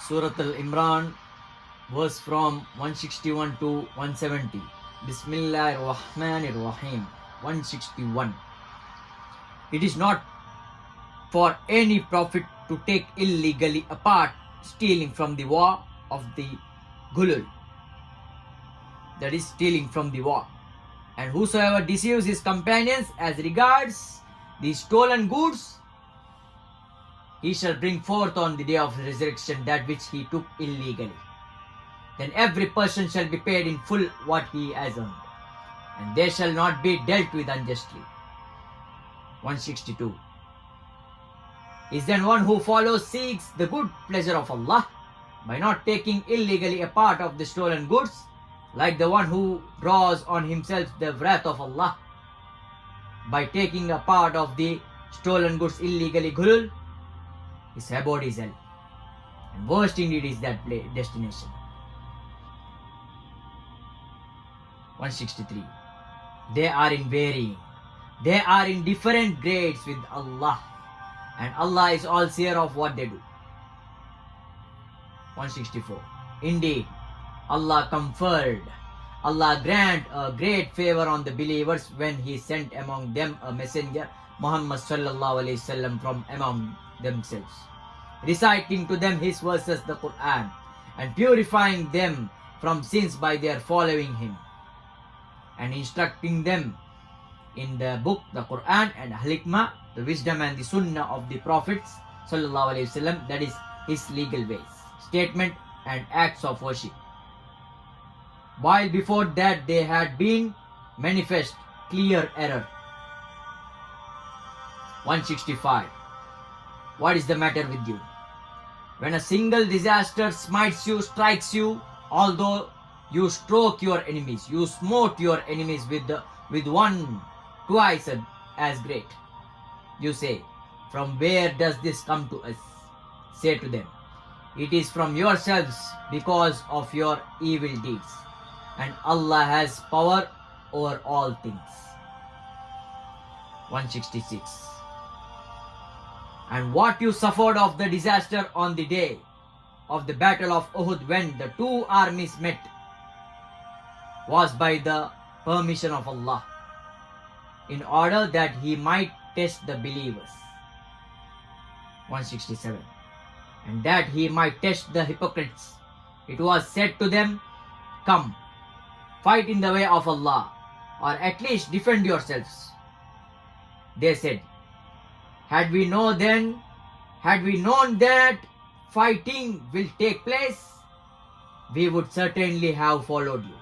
Surah al-Imran, verse from 161 to 170. Bismillahir Rahmanir Rahim. 161. It is not for any prophet to take illegally apart stealing from the war of the gulul, that is stealing from the war, and whosoever deceives his companions as regards the stolen goods, he shall bring forth on the day of resurrection that which he took illegally. Then every person shall be paid in full what he has earned, and they shall not be dealt with unjustly. 162. Is then one who follows seeks the good pleasure of Allah by not taking illegally a part of the stolen goods, like the one who draws on himself the wrath of Allah by taking a part of the stolen goods illegally. Ghulul, his abode is hell, and worst indeed is that destination. 163. They are in varying, they are in different grades with Allah, and Allah is all seer of what they do. 164. Indeed, Allah conferred, Allah grant a great favor on the believers when He sent among them a messenger, Muhammad sallallahu alaihi wasallam, from among themselves, reciting to them His verses, the Quran, and purifying them from sins by their following Him, and instructing them in the book, the Quran, and Hikmah, the wisdom and the Sunnah of the Prophets sallallahu alaihi wasallam, that is His legal ways, statement and acts of worship, while before that they had been manifest clear error. 165. What is the matter with you? When a single disaster smites you, strikes you, although you stroke your enemies, you smote your enemies with one twice as great, you say, from where does this come to us? Say to them, it is from yourselves because of your evil deeds, and Allah has power over all things. 166. And what you suffered of the disaster on the day of the battle of Uhud, when the two armies met, was by the permission of Allah, in order that He might test the believers. 167. And that He might test the hypocrites. It was said to them, come, fight in the way of Allah, or at least defend yourselves. They said, had we known that fighting will take place, we would certainly have followed you.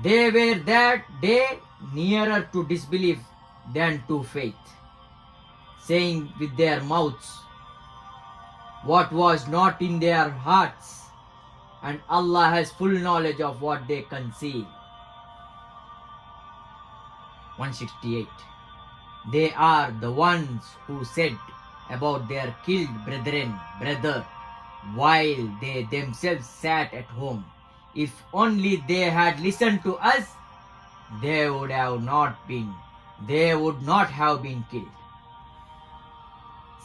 They were that day nearer to disbelief than to faith, saying with their mouths what was not in their hearts, and Allah has full knowledge of what they conceal. 168. They are the ones who said about their killed brother, while they themselves sat at home, if only they had listened to us, they would not have been killed.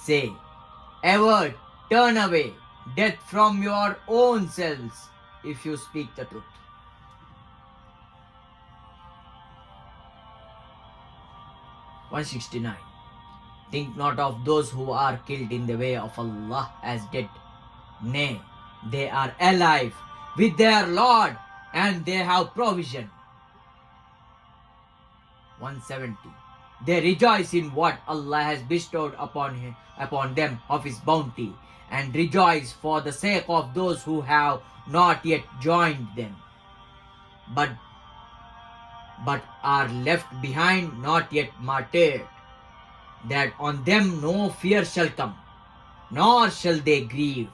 Say, ever turn away death from your own selves if you speak the truth. 169. Think not of those who are killed in the way of Allah as dead. Nay, they are alive with their Lord, and they have provision. 170. They rejoice in what Allah has bestowed upon them of His bounty, and rejoice for the sake of those who have not yet joined them, but are left behind, not yet martyred, that on them no fear shall come, nor shall they grieve.